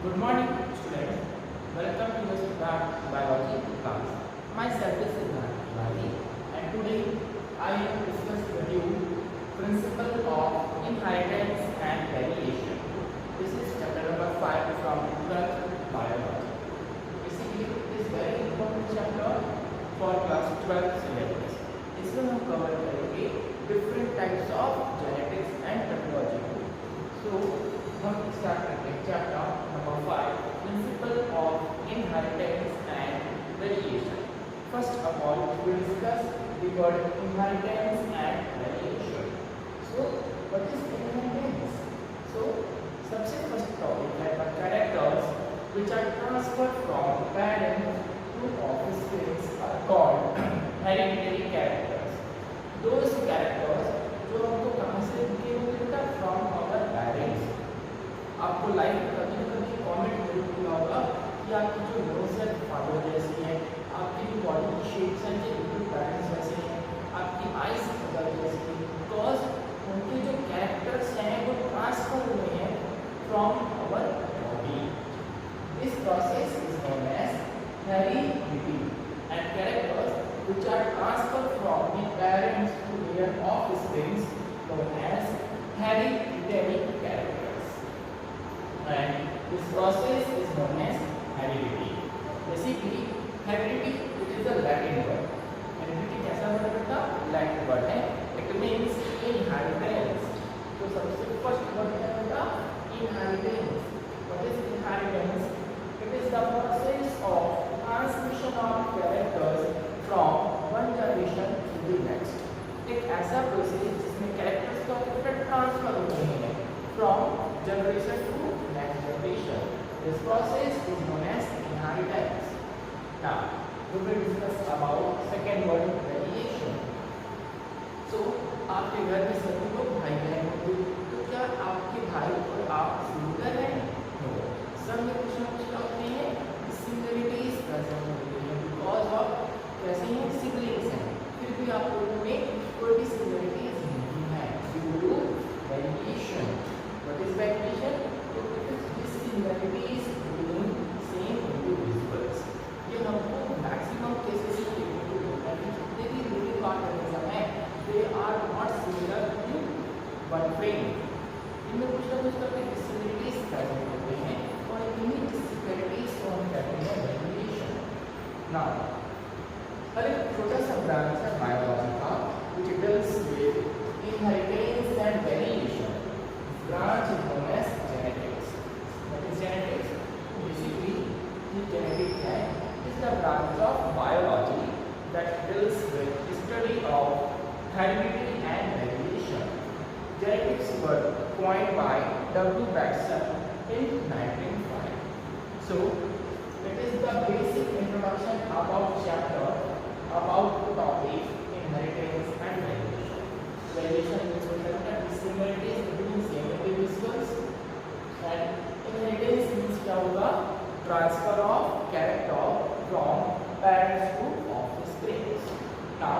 Good morning, students. Welcome to your biology class. Myself is Siddharth Tiwari, and today I will discuss with you principle of inheritance and variation. This is chapter number 5 from 12th biology. Basically, it is very important chapter for class 12 syllabus. इसमें हम cover करेंगे different types of genetics and technology. So, हम start करते हैं chapter number 5 principle of inheritance and variation. First of all we will discuss the word inheritance and variation. So what is inheritance? So सबसे first topic है the characters which are transferred from parent to offsprings are called hereditary characters. Those characters जो हमको कहां से मिलता है from our parents. आपको life में कभी न कभी कॉमेंट जरूर किया होगा कि आपकी जो नोज है फादर जैसी है, आपकी जो बॉडी की शेप्स है जो बिल्कुल पेरेंट्स जैसे हैं, आपकी आइज मदर जैसी है, बिकॉज उनके जो कैरेक्टर्स हैं वो ट्रांसफर हुए हैं from our body. This process is known as heredity and characters which are transferred from the parents to their offsprings known as hereditary characters. And this process is known as heredity. Basically, heredity it is a Latin word. Heredity कैसा word बेटा? Latin word है. It means inheritance. तो सबसे first word क्या बेटा? Inheritance. What is inheritance? It is the process of transmission of characters from one generation to the next. एक ऐसा process जिसमें characters का ट्रांसफर हो रहे हैं from generation to next generation. This process is known as inheritance. Now, we will discuss about second word variation. So, आपके घर में सभी लोग भाई बहन होते हैं, तो क्या आपके भाई और आप सिमिलर हैं? No. सब में कुछ ना कुछ होते हैं, similarities present होते हैं because of कैसे हैं siblings हैं, फिर भी आप लोगों में कोई भी similarities नहीं है due to variation. What is variation? It is dissimilarities between same individuals. ये हमको maximum cases में देखने को मिलता है कि जितने भी living organism हैं, they are not similar in one frame. इनमें कुछ ना कुछ करके dissimilarities present होते हैं और इन्हीं dissimilarities को हम कहते हैं variation. Now, एक छोटा सा branch है biology का which deals with inheritance and variation. Branch is known as genetics. What is genetics? Basically, the genetics is the branch of biology that deals with the study of heredity and variation. Genetics were coined by W. Baxter in 1905. So, it is the basic introduction about chapter about the topic inheritance and variation. Variation means dissimilarities between same individuals and inheritance means क्या होगा? Transfer of character from parents to offspring. Now,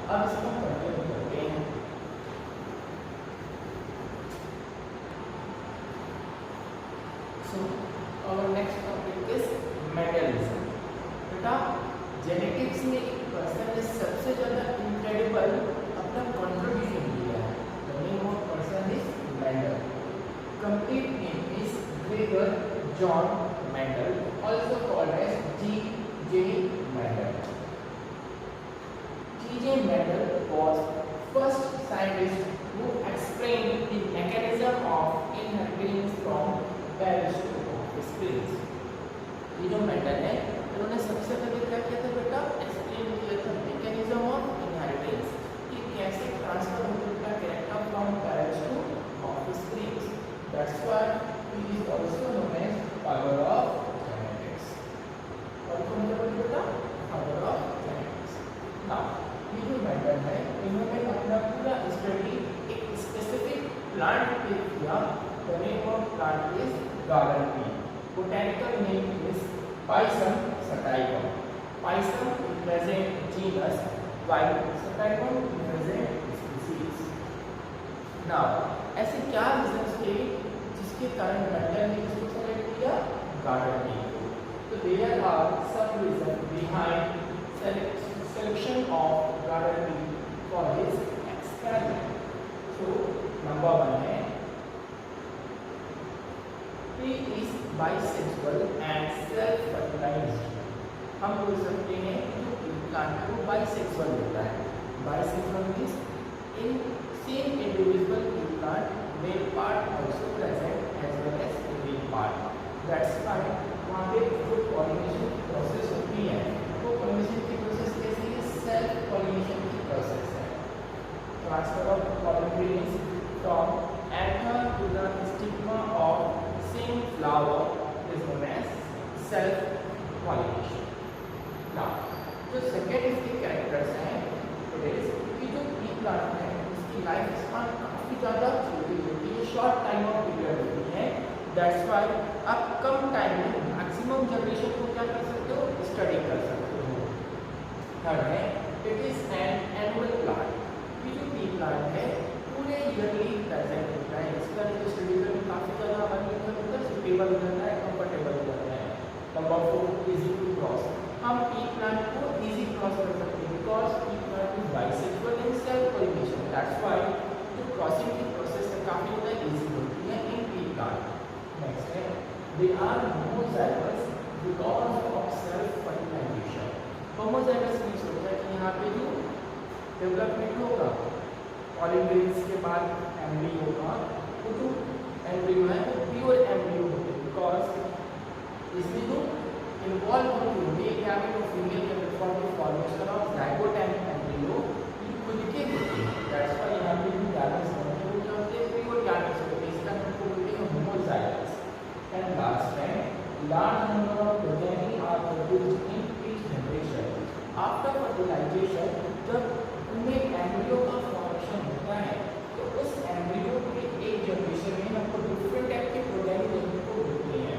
अब इसको continue करते हैं. So, our next topic is Mendelism. बेटा, genetics में एक person ने सबसे ज़्यादा इनक्रेडिबल अपना कंट्रीब्यूशन दिया है. The name of person is Mendel. Complete name is Gregor John Mendel, also called as G.J. Mendel. G.J. Mendel was first scientist who explained the mechanism of inheritance from parents to offspring. ये जो Mendel है, उन्होंने सबसे पहले क्या किया था बेटा? एक्सप्लेन किया था mechanism of inheritance. कि कैसे ट्रांसफर होता है character from parents to offsprings. That's why he is also known as father of genetics. और कौन क्या बोलते बेटा? Father of genetics. नाउ ये जो मेंडल है, इन्होंने अपना पूरा स्टडी एक स्पेसिफिक प्लांट पे किया. The name of plant is garden tree. Botanical name is Pisum sativum. Pisum represent genus while sativum represent species. Now, ऐसे क्या रीजंस थे जिसके कारण मेंडल ने इसको सेलेक्ट किया? garden pea. So there are some reasons behind selection of garden pea for his experiment. So number one है pea is bisexual and self-fertilized. हम बोल सकते हैं जो प्लांट को बाइसेक्सुअल होता है. Bisexual means in same individual plant male part also present as well as female part. That's why वहाँ पे जो pollination की प्रोसेस होती है वो pollination की प्रोसेस कैसी है? सेल्फ pollination की प्रोसेस है. Transfer of pollen grains from anther to the stigma of same flower is known as self pollination. Now, जो सेकेंड इसके कैरेक्टर्स हैं इट इज कि जो पी प्लांट है उसकी लाइफ स्पान काफ़ी ज़्यादा छोटी होती है, शॉर्ट टाइम ऑफ पीरियड होती है. दैट्स वाई आप कम टाइम में मैक्सिमम जनरेशन को क्या कर सकते हो? स्टडी कर सकते हो. थर्ड है it is an annual plant. ये जो पी प्लांट है पूरे ईयरली प्रेजेंट होता है. इसका जो स्टडी करने काफ़ी ज़्यादा होता है, सुटेबल हो जाता है, कंफर्टेबल हो जाता है. Number 4 easy to cross. हम पी प्लांट को इजी क्रॉस कर सकते हैं because pea plant is bisexual in self pollination. That's why जो क्रॉसिंग की प्रोसेस है काफ़ी ज़्यादा इजी होती है इन पी प्लांट. नेक्स्ट है they are homozygous because of self fertilisation. Homozygous means होता है कि यहाँ पे जो डेवलपमेंट होगा पॉलन ग्रेन्स के बाद एम्ब्रियो होगा, वो जो एम्ब्रियो है वो प्योर एम्ब्रियो होते हैं बिकॉज इसमें जो इन्वॉल्व होंगे क्या में तो फीमेल के for the formation of zygote and embryo ये खुद के होते हैं. दैट्स व्हाई यहाँ पे भी गैमेट्स होते हैं वो क्या होते हैं? प्योर गैमेट्स होते हैं. इसका नाम को बोलते हैं होमोजाइगस. एंड लास्ट है large number of progeny are produced in each generation. After fertilisation जब उनमें एम्ब्रियो का फॉर्मेशन होता है तो उस एम्ब्रियो के एक जनरेशन में हमको डिफरेंट टाइप के प्रोजेनी देखने को मिलते हैं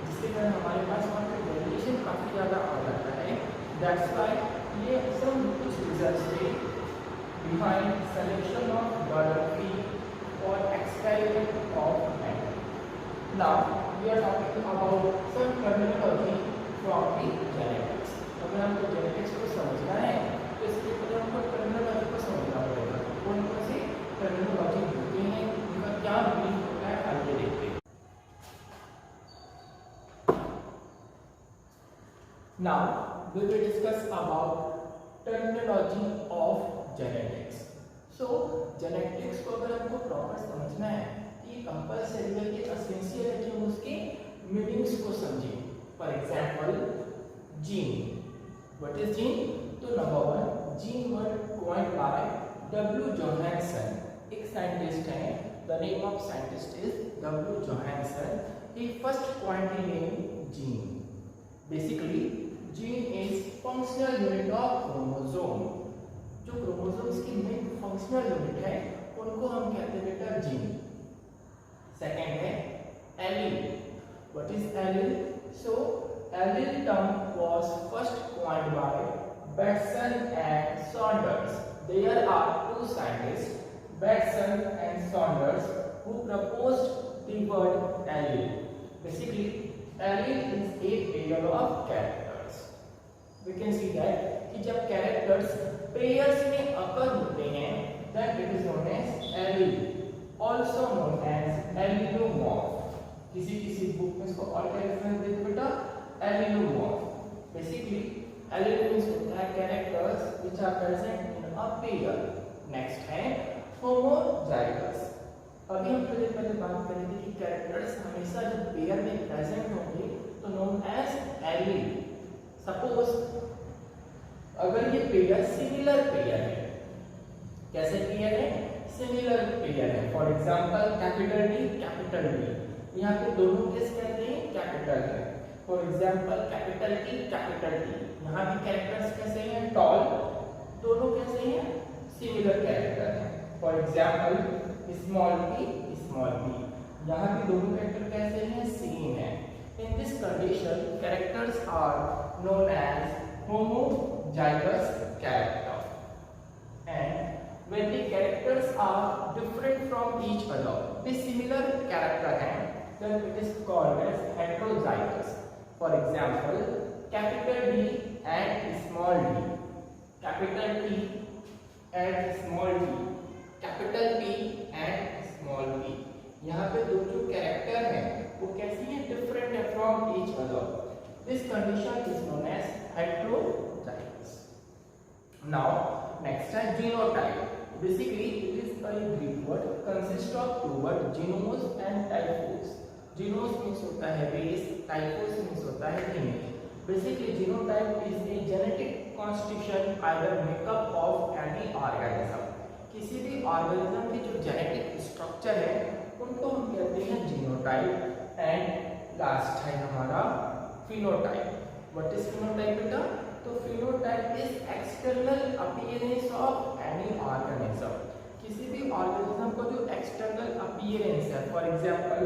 जिसके कारण हमारे पास वहाँ पे वेरिएशन काफ़ी ज़्यादा आ जाता है. दैट्स वाई ये सब कुछ रिजल्ट्स थे behind selection of garden pea for experiment of man. Now we are talking about some terminology from the genetics. अगर हमको genetics को समझना है तो इसके पहले हमको terminology को समझना पड़ेगा. कौन कौन सी terminology होती हैं, उनका क्या मीनिंग होता है, आगे देखते हैं. Now we will discuss about terminology of genetics. So genetics को अगर हमको प्रॉपर समझना है कि कंपल्सरी है कि एसेंशियल है कि हम उसके मीनिंग्स को समझें. For example gene. What is gene? तो number 1 gene word coined by W. Johansen. एक साइंटिस्ट हैं. The name of scientist is W. Johansen. He first coined the name gene. Basically gene is functional unit of chromosome. जो chromosomes की main functional unit है उनको हम कहते हैं बेटा जीन. सेकंड है allele. What is allele? So allele term was first coined bye Batson and Saunders. There are two scientists, Batson and Saunders, who proposed the word allele. Basically allele is a pair of characters. We can see that कि जब characters pairs में occur होते हैं then it is known as allele, also known as allelomorph. किसी book में इसको और क्या रेफरेंस देते बेटा? allelomorph. Basically allele means होता है characters which are present in a pair. Next है homozygous. अभी हम थोड़ी पहले बात कर रहे थे कि कैरेक्टर्स हमेशा जब पेयर में प्रेजेंट होंगे तो नोन एज एलील. सपोज अगर ये पेयर सिमिलर पेयर है, कैसे पेयर है? सिमिलर पेयर है. For example capital D capital D, यहाँ पे दोनों केस कहते हैं कैपिटल है. For example capital T capital T, यहाँ भी कैरेक्टर्स कैसे हैं? टॉल. दोनों कैसे हैं? सिमिलर कैरेक्टर है. फॉर एग्जांपल स्मॉल p, यहाँ भी दोनों कैरेक्टर कैसे हैं? सेम है. In this condition characters are known as homozygous character. And when the characters are different from each other, way similar character हैं then it is called as heterozygous. For example, capital D and small d, capital T and small t, capital P and small p. यहाँ पे दो जो character हैं वो कैसी है, different है from each other. This condition is known as heterozygous. Now next है genotype. Basically it is a Greek word consist of two words, genos and typhus. Genos means होता है race, typhus means होता है image. Basically genotype is a genetic constitution either makeup of any organism. किसी भी organism की जो genetic structure है उनको हम कहते हैं जीनोटाइप. एंड लास्ट है हमारा फिनोटाइप. व्हाट इज फिनोटाइप बेटा? तो phenotype is external appearance of any organism. किसी भी ऑर्गेनिज्म को जो एक्सटर्नल अपीयरेंस है, फॉर एग्जांपल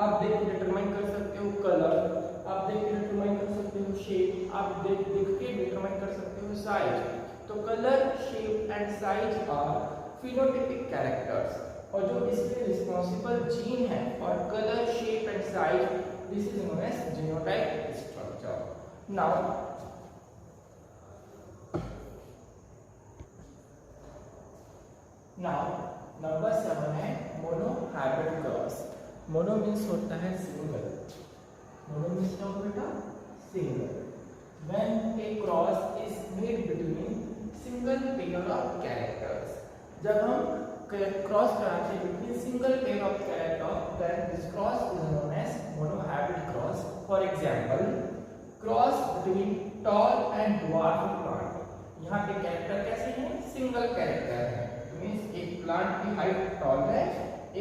आप देख के डिटरमाइन कर सकते हो कलर, आप देख के डिटरमाइन कर सकते हो शेप, आप देख के डिटरमाइन कर सकते हो साइज. तो colour, shape and size are phenotypic characters. और जो इसके रिस्पॉन्सिबल जीन है for colour, shape and size, this is known as genotype structure. Now number 7 है monohybrid cross. Mono means होता है सिंगल. मोनो मीन्स क्या होता है बेटा? Single. When a cross is made between single pair of characters. जब हम cross कराते हैं between single pair of character, then this cross is known as monohybrid cross. For example cross between tall and dwarf plant. यहाँ पे character कैसे हैं? Single character है. Means एक प्लांट की हाइट टॉल है,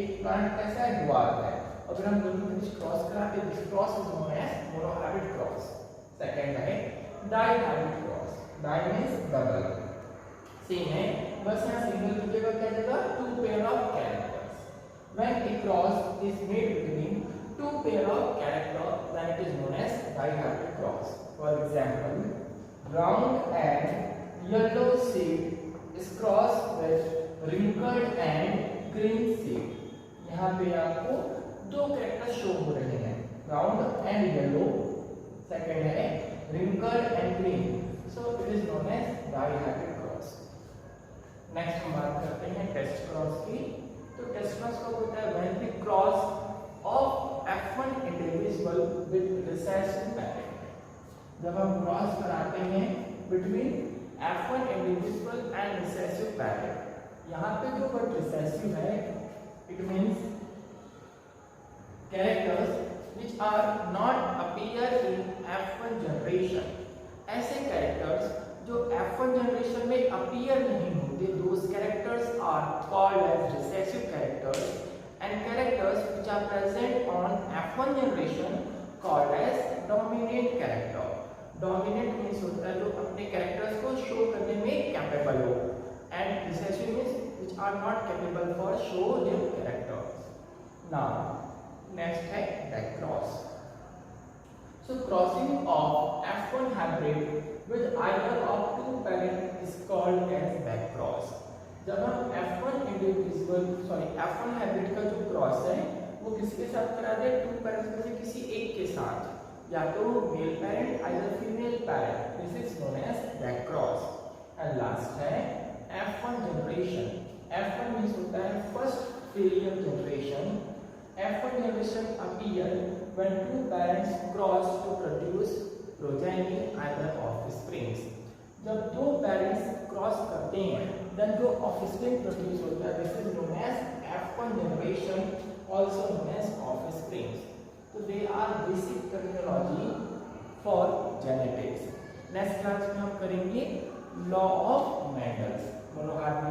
एक प्लांट कैसा है? ड्वार्फ है. अगर हम दोनों के बीच क्रॉस कराते हैं, this cross is known as monohybrid cross. Second है dihybrid cross. Di means double. Same है, बस यहाँ सिंगल की जगह क्या जगह? Two pair of characters. When a cross is made between two pair of character, then it is known as dihybrid cross. For example brown and yellow seed is cross with wrinkled and green seed. यहाँ पे आपको दो character show हो रहे हैं, brown and yellow. Second है wrinkled and green. So it is known as dihybrid cross. Next हम बात करते हैं टेस्ट क्रॉस की. तो टेस्ट क्रॉस का होता है when the cross of F1 individual with recessive parent. जब हम क्रॉस कराते हैं between F1 individual and recessive parent. यहाँ पे जो वर्ड रिसेसिव है, it means characters which are not appear in F1 generation. ऐसे कैरेक्टर्स जो F1 जनरेशन में अपीयर नहीं होते, those characters are called as recessive characters, and characters which are present on F1 generation called as dominant character. Dominant means होता है जो अपने characters को show करने में capable हो, and recessive means which are not capable for show their characters. Now next है backcross. So crossing of F1 hybrid with either of two parent is called as backcross. जब हम F1 hybrid का जो cross है वो किसके साथ करा दे? टू पेरेंट्स में से किसी एक के साथ, या तो male parent either female parent. This is known as backcross. And last है F1 जनरेशन. F1 मींस होता है first filial generation. F1 generation appear when two parents cross to produce progeny either offsprings. जब दो parents cross करते हैं, then जो offspring produce होता है, this is known as F1 generation, also known as offsprings. तो they are basic terminology for genetics. Next class में हम करेंगे लॉ ऑफ मेंडल. मोनोहाइब्रिड